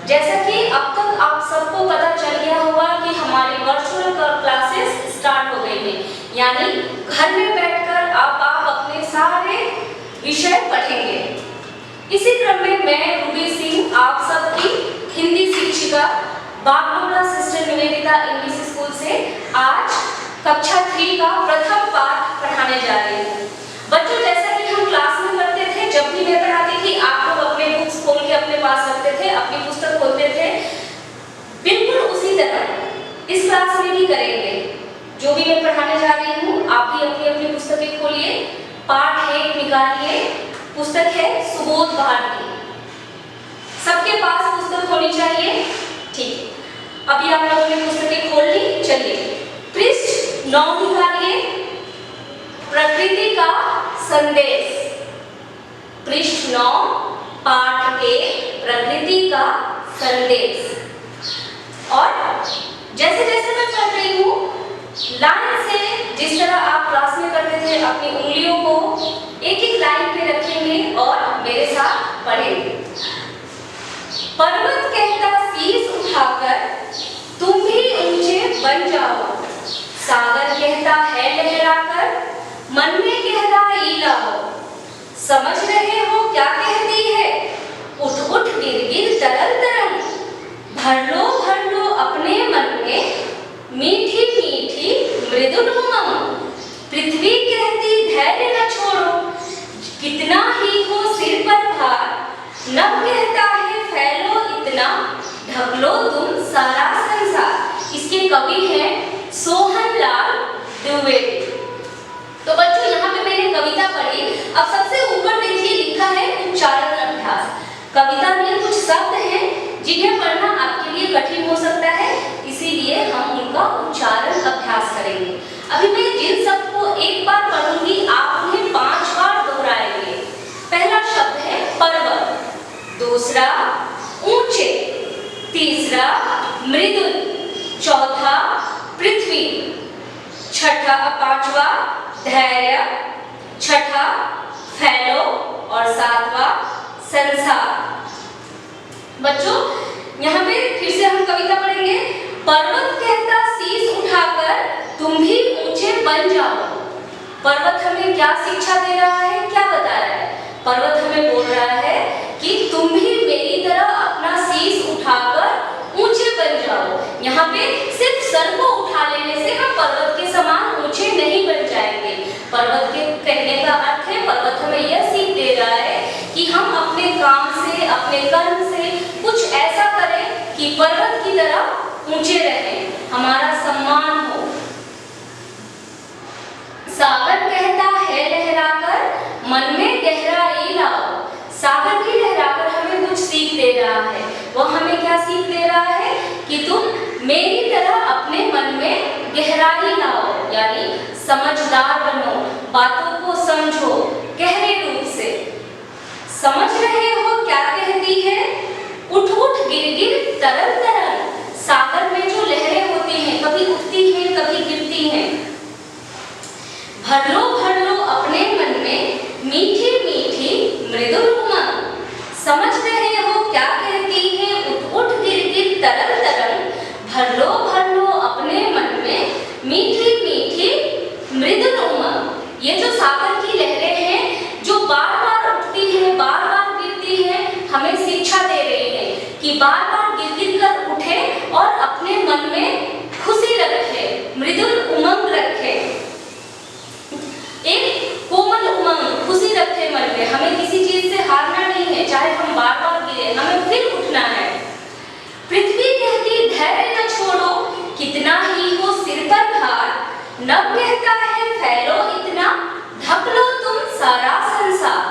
जैसा कि अब तक आप सबको पता चल गया होगा कि हमारी वर्चुअल क्लासेस स्टार्ट हो गई हैं, यानी घर में बैठकर आप अपने सारे विषय पढ़ेंगे। इसी क्रम में मैं रूबी सिंह आप सबकी हिंदी शिक्षिका Bagdogra sister Nivedita English school से आज कक्षा 3 का प्रथम पाठ पढ़ाने जा रही हूँ। बच्चों, जैसा कि हम क्लास में करते थे, जब भी मैं पढ़ाती थी आप लोग अपने बुक्स खोल के अपने पास रखते थे, अपनी पुस्तक खोलते थे, बिल्कुल उसी तरह इस क्लास में भी करेंगे। जो भी मैं पढ़ाने जा रही हूँ आप भी अपनी अपनी पुस्तकें खोलिए, पाठ 1 निकालिए। पुस्तक है सुबोध भारती। सबके पास पुस्तक होनी चाहिए, ठीक है। अभी आप लोगों ने पुस्तकें खोल ली, चलिए पृष्ठ 9 निकालिए। प्रकृति का संदेश, पृष्ठ 9, पाठ 1, प्रकृति का संदेश। और जैसे जैसे मैं पढ़ रही हूँ, लाइन से जिस तरह आप क्लास में करते थे, अपनी उंगलियों को एक एक लाइन पे रखेंगे और मेरे साथ पढ़ेंगे। पर्वत कहता शीश उठाकर तुम भी ऊंचे बन जाओ, सागर कहता है लहराकर मन में गहराई लाओ, समझ रहे हो क्या कहती है, उठ उठ गिर गिर तरल तरंग, भर लो अपने मन में मीठी मीठी मृदुल उमंग, पृथ्वी कहती धैर्य न छोड़ो, कितना ही हो सिर पर भार, नभ कहता है फैलो इतना, ढक लो तुम सारा संसार। इसके कवि हैं सोहनलाल द्विवेदी। तो बच्चों, यहाँ पे मैंने कविता पढ़ी। अब सबसे ऊपर देखिए लिखा है उच्चारण अभ्यास। कविता में कुछ शब्द हैं जिन्हें पढ़ना आपके लिए कठिन हो सकता है, इसीलिए हम उनका उच्चारण अभ्यास करेंगे। अभी मैं जिन शब्द को एक बार पढ़ूंगी आप उन्हें 5 बार दोहराएंगे। पहला शब्द है पर्वत, दूसरा ऊंचे, तीसरा मृदुल, चौथा पृथ्वी, पांचवा धैर्य, छठा फैलो और 7वां संसार। बच्चों, यहाँ पे फिर से हम कविता पढ़ेंगे। पर्वत कहता शीश उठाकर तुम भी ऊंचे बन जाओ। पर्वत हमें क्या शिक्षा दे रहा है, क्या बता रहा है? पर्वत हमें बोल रहा है कि तुम भी मेरी तरह अपना शीश उठाकर ऊंचे बन जाओ। यहाँ पे सिर्फ सर को उठा लेने से हम पर्वत के समान ऊंचे नहीं बन जाएंगे। पर्वत के कहने का अर्थ है, पर्वत हमें यह सीख दे रहा है कि हम अपने काम से, अपने कर्म से कुछ ऐसा करें कि पर्वत की तरह ऊंचे रहें, हमारा सम्मान हो। सागर कहता है लहराकर मन में गहराई लाओ। सागर भी लहराकर हमें कुछ सीख दे रहा है। वह हमें क्या सीख दे रहा है कि तुम मेरी तरह अपने मन में गहराई लाओ, यानी समझदार बनो, बातों को समझो गहरे रूप से। समझ रहे हो क्या कहती है, उठ उठ गिर गिर तरल तरल। सागर में जो लहरें होती हैं, कभी उठती हैं कभी गिरती हैं। भर लो अपने मन में मीठी मीठी मृदुल उमंग, समझ रहे हो क्या कहती है, उठ उठ गिर गिर तरल तरल। भर लो अपने मन में मीठी मीठी मृदुल उमंग। ये जो सागर की लहरें हैं, जो बार बार उठती हैं, बार बार गिरती हैं, हमें शिक्षा दे रही है कि बार बार गिर गिर कर उठे और अपने मन में खुशी रखे, मृदुल उमंग रखे, एक कोमल उमंग, खुशी रखे मन में। हमें किसी चीज से हारना नहीं है, चाहे हम बार बार गिरे, हमें फिर उठना है। पृथ्वी कहती धैर्य न छोड़ो, कितना ही हो सिर पर भार, नभ कहता है फैलो इतना, ढक लो तुम सारा संसार।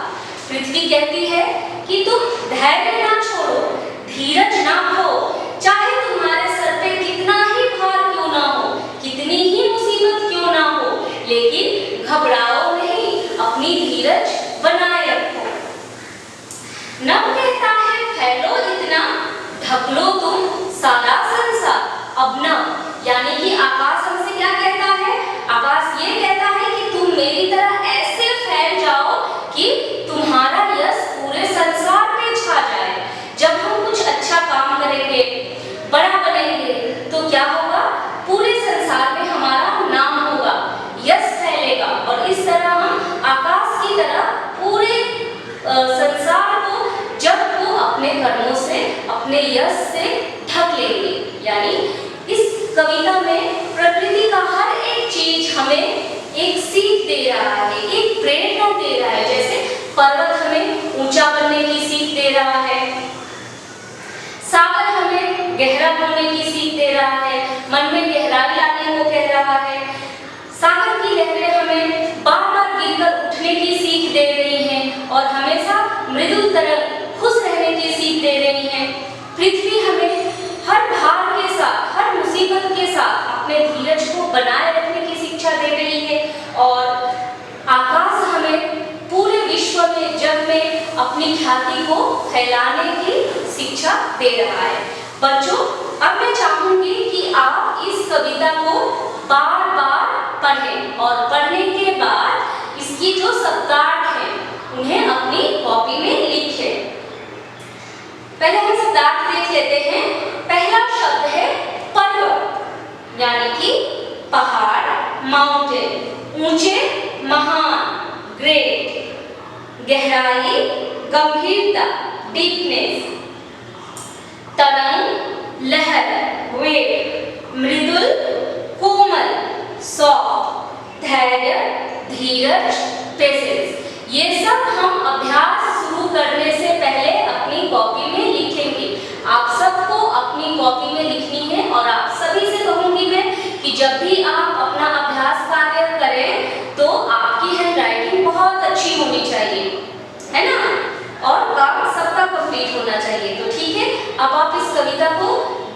पृथ्वी कहती है कि तुम धैर्य ना छोड़ो, धीरज ना हो, चाहे तुम्हारे सर पे कितना ही भार क्यों ना हो, कितनी ही मुसीबत क्यों ना हो, लेकिन घबराओ नहीं, अपनी धीरज बनाए रखो। नभ कहता है फैलो इतना, ढक लो तुम सारा संसार। अब नभ यानी कि आकाश हमसे क्या कहता है? आकाश ये कहता है कि तुम मेरी तरह ऐसे फैल जाओ कि तुम्हारा यश पूरे संसार में छा जाए। जब हम कुछ अच्छा काम करें यश से ढक लेंगे। यानी इस कविता में प्रकृति का हर एक चीज हमें एक सीख दे रहा है, एक प्रेरणा दे रहा है। जैसे पर्वत हमें ऊंचा बनने की सीख दे रहा है, सागर हमें गहरा होने की सीख दे रहा है, मन में गहराई लाने को कह रहा है। सागर की लहरें हमें बार बार गिरकर उठने की सीख दे रही हैं और हमेशा मृदुल तरह खुश रहने की सीख दे रही हैं। पृथ्वी हमें हर भार के साथ, हर मुसीबत के साथ अपने धीरज को बनाए रखने की शिक्षा दे रही है और आकाश हमें पूरे विश्व में, जग में अपनी ख्याति को फैलाने की शिक्षा दे रहा है। बच्चों, अब मैं चाहूंगी कि आप इस कविता को बार बार पढ़ें और पढ़ने के बाद इसकी जो शब्दार्थ है उन्हें अपनी कॉपी में लिखें। पहले हम शब्दार्थ देख लेते हैं। पहला शब्द है पर्वत, यानी कि पहाड़, माउंटेन, ऊंचे, महान, ग्रेट, गहराई, गंभीरता, डीपनेस, तरंग, लहर, वेव, मृदुल, कोमल, सॉफ्ट, धैर्य, धीरज, पेशेंस। ये सब हम अभ्यास शुरू करने से पहले अपनी कॉपी में लिखेंगे। आप सबको अपनी कॉपी में लिखनी है और आप सभी से कहूंगी मैं कि जब भी आप अपना अभ्यास कार्य करें तो आपकी हैंडराइटिंग बहुत अच्छी होनी चाहिए, है ना, और काम सबका कंप्लीट होना चाहिए। तो ठीक है, अब आप इस कविता को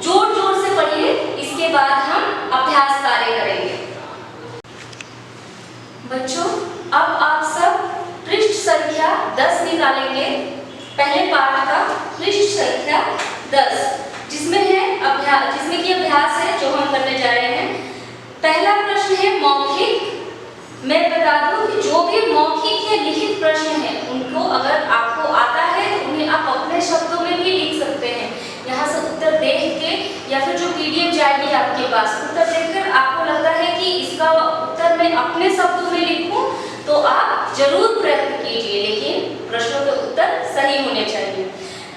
जोर जोर से पढ़िए, इसके बाद हम अभ्यास कार्य करेंगे। बच्चों, अब आप सब पृष्ठ संख्या 10 निकालेंगे। पहले पाठ का पृष्ठ संख्या 10, जिसमें है अभ्यास, जिसमें कि अभ्यास है जो हम करने जा रहे हैं। पहला प्रश्न है मौखिक। मैं बता दूं कि जो भी मौखिक या लिखित प्रश्न है उनको अगर आपको आता है तो उन्हें आप अपने शब्दों में भी लिख सकते हैं। यहाँ से उत्तर देख के या फिर जो पीडीएफ जाएगी आपके पास, उत्तर देखकर आपको लगता है कि इसका उत्तर मैं अपने शब्दों में लिखूं तो आप जरूर प्रयत्न कीजिए, लेकिन प्रश्नों के उत्तर सही होने चाहिए।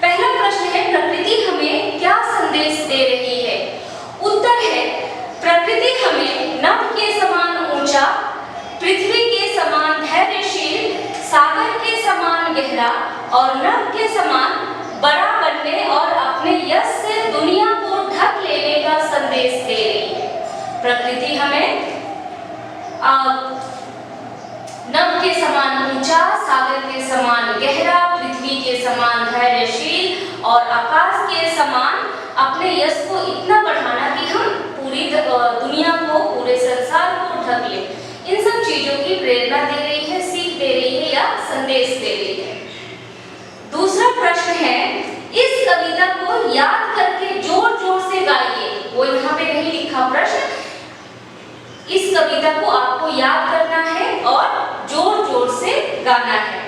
पहला प्रश्न है प्रकृति हमें क्या संदेश दे रही है? उत्तर है प्रकृति हमें नभ के समान ऊंचा, पृथ्वी के समान धैर्यशील, सागर के समान गहरा और नभ के समान बड़ा बनने और अपने यश से दुनिया को ढक लेने का संदेश दे रही है। प्रकृति हमें नभ के समान ऊंचा, सागर के समान गहरा, पृथ्वी के समान धैर्यशील और आकाश के समान अपने यश को इतना बढ़ाना कि हम पूरी दुनिया को, पूरे संसार को ढक लें। इन सब चीजों की प्रेरणा दे रही है, सीख दे रही है या संदेश दे रही है। दूसरा प्रश्न है इस कविता को याद करके जोर जोर से गाइए। वो यहाँ पे नहीं लिखा प्रश्न, इस कविता को आपको याद करना है और जोर जोर से गाना है।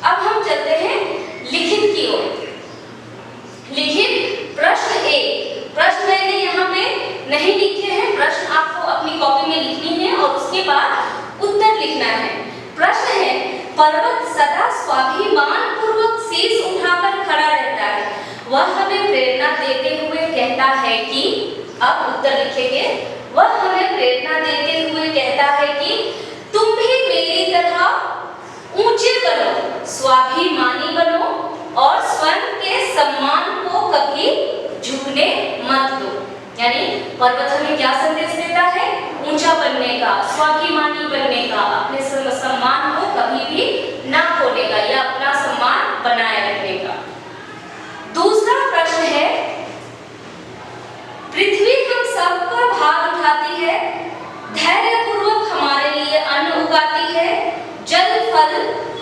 अब हम चलते हैं लिखित की ओर। लिखित प्रश्न 1, प्रश्न मैंने यहाँ पे नहीं लिखे हैं, प्रश्न आपको अपनी कॉपी में लिखनी है और उसके बाद उत्तर लिखना है। प्रश्न है पर्वत सदा स्वाभिमान पूर्वक शीश उठाकर खड़ा रहता है, वह हमें प्रेरणा देते हुए कहता है कि, अब उत्तर लिखेंगे, वह हमें प्रेरणा देते हुए कहता है कि तुम भी मेरी तरह ऊंचे बनो, स्वाभिमानी बनो और स्वयं के सम्मान को कभी झुकने मत दो। यानी पर्वत हमें क्या संदेश देता है? ऊंचा बनने का, स्वाभिमानी बनने का, अपने सम्मान को कभी भी ना खोने का या अपना सम्मान बनाए रखने का। दूसरा प्रश्न है पृथ्वी हम सबका भार उठाती है, धैर्यपूर्वक हमारे लिए अन्न उगाती है, जल फल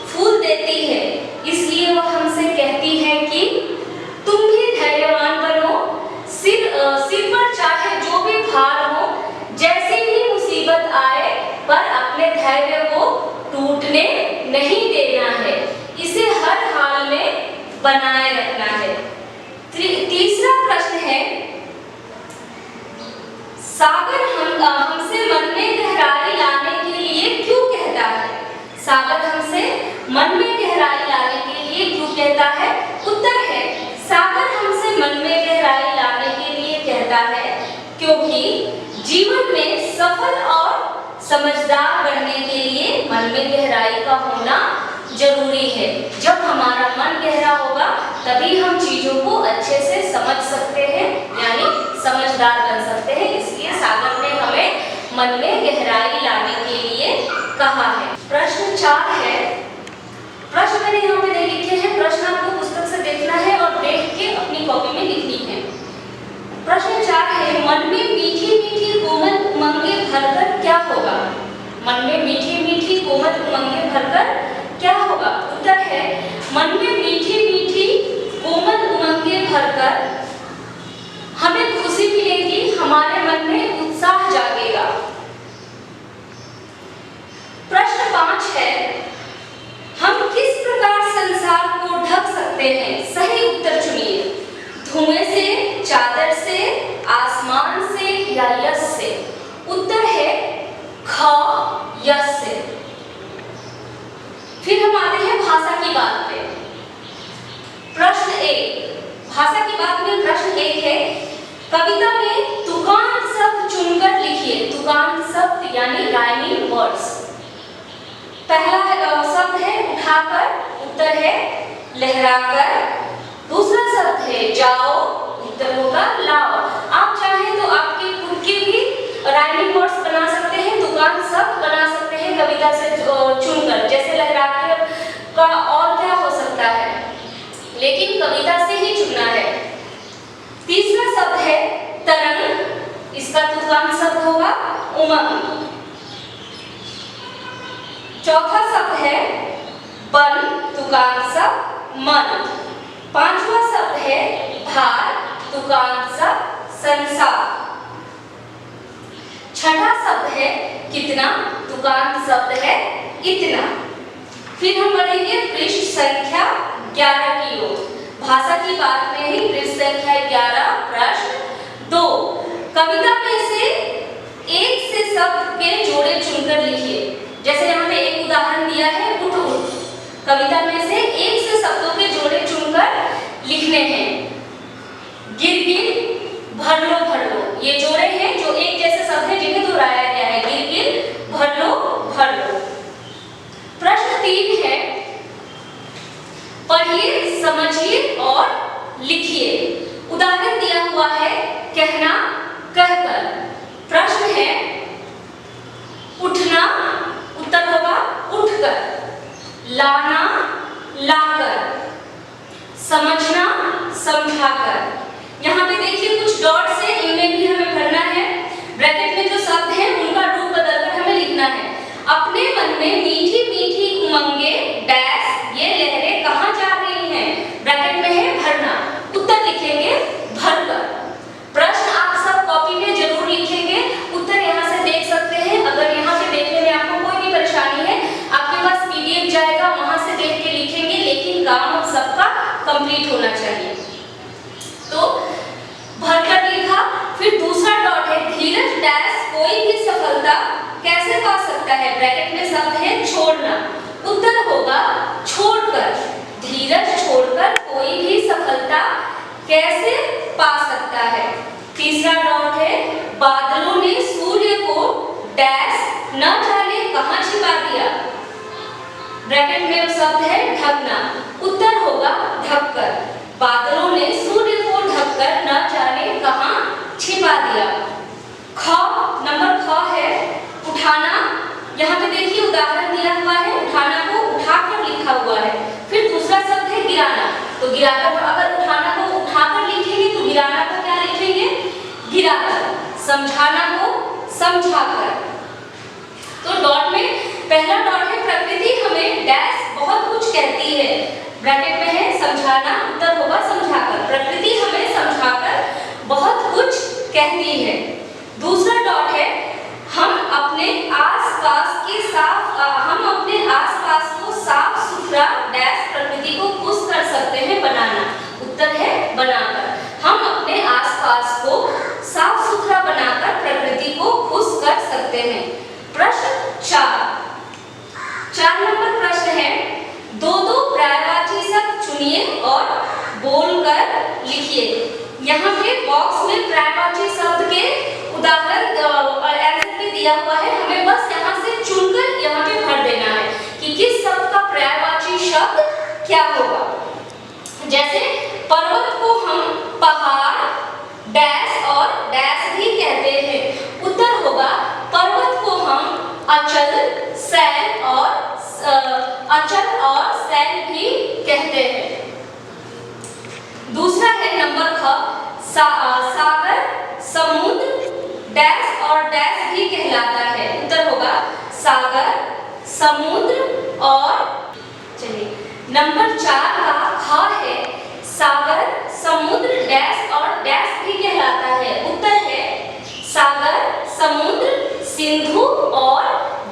फूल देती है, इसलिए वह हमसे कहती है कि तुम भी धैर्यवान बनो, सिर पर चाहे जो भी भार हो, जैसी भी मुसीबत आए पर अपने धैर्य को टूटने नहीं देना है, इसे हर हाल में बनाए रखना है। तीसरा प्रश्न है सागर हमसे मन में गहराई लाने के लिए क्यों कहता है? सागर हमसे मन में गहराई लाने के लिए क्यों कहता है? उत्तर है सागर हमसे मन में जीवन में सफल और समझदार बनने के लिए मन में गहराई का होना जरूरी है। जब हमारा मन गहरा होगा तभी हम चीजों को अच्छे से समझ सकते हैं, यानी समझदार बन सकते हैं। इसलिए सागर ने हमें मन में गहराई लाने के लिए कहा है। प्रश्न 4 है, प्रश्न मैंने यहाँ पे नहीं लिखे हैं, प्रश्न आपको पुस्तक से देखना है और देख के अपनी कॉपी में लिखनी है। प्रश्न 4 है, मन में मीठी मीठी कोमल उमंगें भरकर क्या होगा? मन में मीठी मीठी कोमल उमंगें भरकर क्या होगा? उत्तर है, मन में मीठी मीठी कोमल उमंगें भरकर हमें खुशी मिलेगी, हमारे मन में उत्साह जागेगा। प्रश्न 5 है, हम किस प्रकार संसार को ढक सकते हैं? सही उत्तर चुनिए। धुएं से, चादर से, आसमान से या यश से? उत्तर है ख, यश से। फिर हम आते हैं भाषा की बात पे। प्रश्न 1, भाषा की बात में प्रश्न 1 है, कविता में तुकान शब्द चुनकर लिखिए। तुकान शब्द यानी राइमिंग वर्ड्स। पहला शब्द है उठाकर, उत्तर है लहराकर। दूसरा शब्द है जाओ, उत्तर होगा लाओ। आप चाहें तो आपके खुद के भी राइमिंग वर्ड्स बना सकते हैं, दुकान शब्द बना सकते हैं कविता से चुनकर। जैसे लहराकर का और क्या हो सकता है, लेकिन कविता से ही चुनना है। तीसरा शब्द है तरंग, इसका दुकान शब्द होगा उमंग। चौथा शब्द है बन, तुकान शब्द मन। पांचवा शब्द है भार, तुकान शब्द संसार। छठा शब्द है कितना, तुकान शब्द है इतना। फिर हम बढ़ेंगे पृष्ठ संख्या 11 की ओर। भाषा की बात में ही पृष्ठ संख्या 11, प्रश्न 2, कविता में से एक से शब्द के जोड़े चुनकर लिखिए। जैसे यहाँ पे एक उदाहरण दिया है उठ उठ, कविता में से एक से शब्दों के जोड़े चुनकर लिखने हैं। गिर गिर भर लो, ये जोड़े हैं जो एक जैसे शब्द हैं जिन्हें दोहराया गया है। गिर गिर भर लो। प्रश्न 3 है, पढ़िए, समझिए और लिखिए। उदाहरण दिया हुआ है कहना, कहकर। प्रश्न है उठना, उत्तर होगा उठकर। लाना, लाकर। समझना, समझाकर। यहाँ पे देखिए कुछ डॉट्स हैं, इनमें भी हमें भरना है। ब्रैकेट में जो शब्द हैं उनका रूप बदलकर हमें लिखना है। अपने मन में मीठी मीठी उमंगें डैश, ये लहरें कहाँ जा रही हैं? ब्रैकेट में है भरना, उत्तर लिखेंगे भरकर। प्रश्न आप सब कॉपी में जरूर लिखेंगे, उत्तर यहाँ से देख सकते हैं। अगर यहाँ पे देखने में आपको कोई भी परेशानी है, आपके पास PDF जाएगा, वहां से देख के लिखेंगे, लेकिन काम सबका कंप्लीट होना चाहिए। तो भरकर लिखा। फिर दूसरा डॉट है धीरज डैश कोई भी सफलता कैसे पा सकता है? ब्रैकेट में शब्द है छोड़ना, उत्तर होगा छोड़कर। धीरज छोड़कर कोई भी सफलता कैसे पा सकता है? तीसरा डॉट है बादलों ने सूर्य को डैश न जाने कहां छिपा दिया। ब्रैकेट में शब्द है ढकना, उत्तर होगा ढककर। बादलों ने सूर्य को ढककर न जाने कहां छिपा दिया। नंबर ख है उठाना। यहाँ पे देखिए उदाहरण दिया हुआ है, उठाना को उठाकर लिखा हुआ है। फिर दूसरा शब्द है गिराना, तो गिराकर, अगर उठाना को उठाकर लिखेंगे तो गिराना को क्या लिखेंगे? गिराकर। समझाना को समझाकर। तो डॉट में पहला डॉट है प्रकृति हमें डैश बहुत कुछ कहती है। ब्रैकेट में है समझाना, उत्तर होगा समझाकर। प्रकृति हमें समझाकर बहुत कुछ कहती है। दूसरा डॉट है हम अपने आसपास को साफ सुथरा डैश प्रकृति को खुश कर सकते हैं बनाना, उत्तर है बनाकर। हम अपने आसपास को साफ सुथरा बनाकर प्रकृति को खुश कर सकते हैं। प्रश्न 4 नंबर प्रश्न है दो पर्यायवाची शब्द चुनिए और बोलकर लिखिए। यहाँ पे बॉक्स में पर्यायवाची शब्द के उदाहरण दिया हुआ है, हमें बस यहाँ से चुनकर यहाँ पे भर देना है कि किस शब्द का पर्यायवाची शब्द क्या होगा। जैसे पर्वत को हम पहाड़ डैश और डैश भी कहते हैं। उत्तर होगा पर्वत को हम अचल और सैल भी कहते हैं। दूसरा है नंबर ख, सागर समुद्र डैश और डैश भी कहलाता है। उत्तर होगा सागर समुद्र और, चलिए नंबर 4 का ख है सागर समुद्र डैश और डैश भी कहलाता है। उत्तर है सागर समुद्र सिंधु और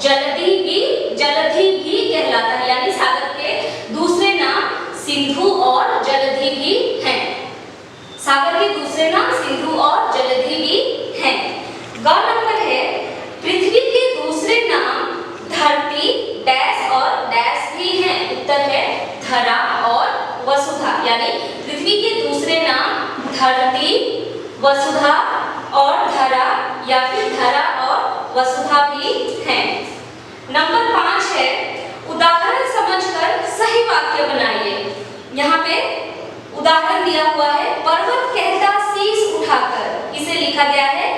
जलधि भी कहलाता है, यानी सागर के दूसरे नाम सिंधु और जलधि भी हैं। सागर के दूसरे नाम सिंधु और जलधि भी हैं। ग नंबर है पृथ्वी के दूसरे नाम धरती डैश और डैश भी हैं। उत्तर है धरा और वसुधा, यानी पृथ्वी के दूसरे नाम धरती वसुधा और धरा या फिर धरा और वसुधा भी हैं। नंबर 5 है उदाहरण समझकर सही वाक्य बनाइए। यहाँ पे उदाहरण दिया हुआ है पर्वत कहता शीश उठाकर, इसे लिखा गया है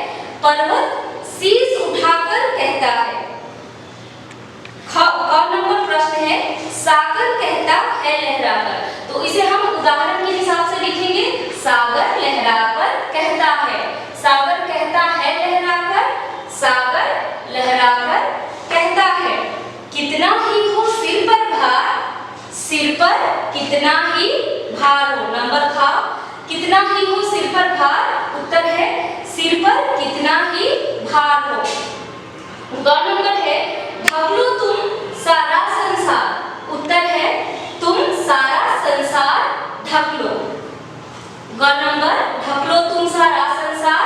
पर्वत शीश उठाकर कहता है। क नंबर प्रश्न है सागर कहता है लहराकर, तो इसे हम उदाहरण के हिसाब से लिखेंगे सागर लहराकर कहता है। सागर कहता है लहराकर, सागर लहराकर कहता है। कितना ही हो सिर पर भार, सिर पर कितना ही भार हो। नंबर ख कितना ही हो सिर पर भार, उत्तर है सिर पर कितना ही भार हो। ग नंबर है ढक लो तुम सारा संसार, उत्तर है तुम सारा संसार ढक लो। ग नंबर ढक लो तुम सारा संसार,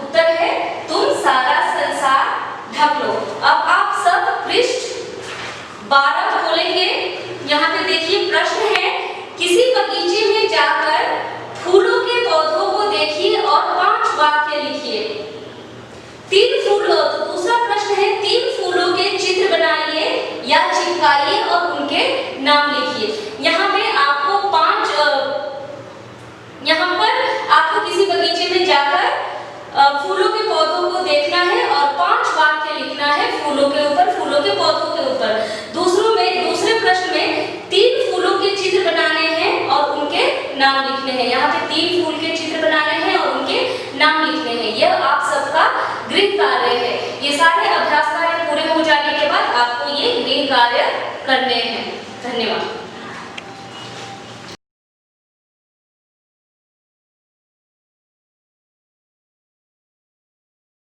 उत्तर है तुम सारा संसार ढक लो। अब आप सब पृष्ठ 12 खोलेंगे। यहाँ पे देखिए प्रश्न है किसी बगीचे में जाकर फूलों के पौधों को देखिए और 5 वाक्य लिखिए। 3 फूलों, तो दूसरा प्रश्न है 3 फूलों के चित्र बनाइए या चिपकाइए और उनके नाम लिखिए। यहाँ पे आपको 5, यहाँ पर आपको किसी बगीचे में जाकर फूलों के पौधों को देखना है और 5 वाक्य लिखना है फूलों के ऊपर, फूलों के पौधों के ऊपर। दूसरे प्रश्न में 3 फूलों के चित्र बनाने हैं और उनके नाम लिखने हैं। यहाँ पे 3 फूल के चित्र बनाने हैं और उनके नाम लिखने हैं। यह आप सबका गृह कार्य है। ये सारे अभ्यास कार्य पूरे हो जाने के बाद आपको ये गृह कार्य करने हैं। धन्यवाद।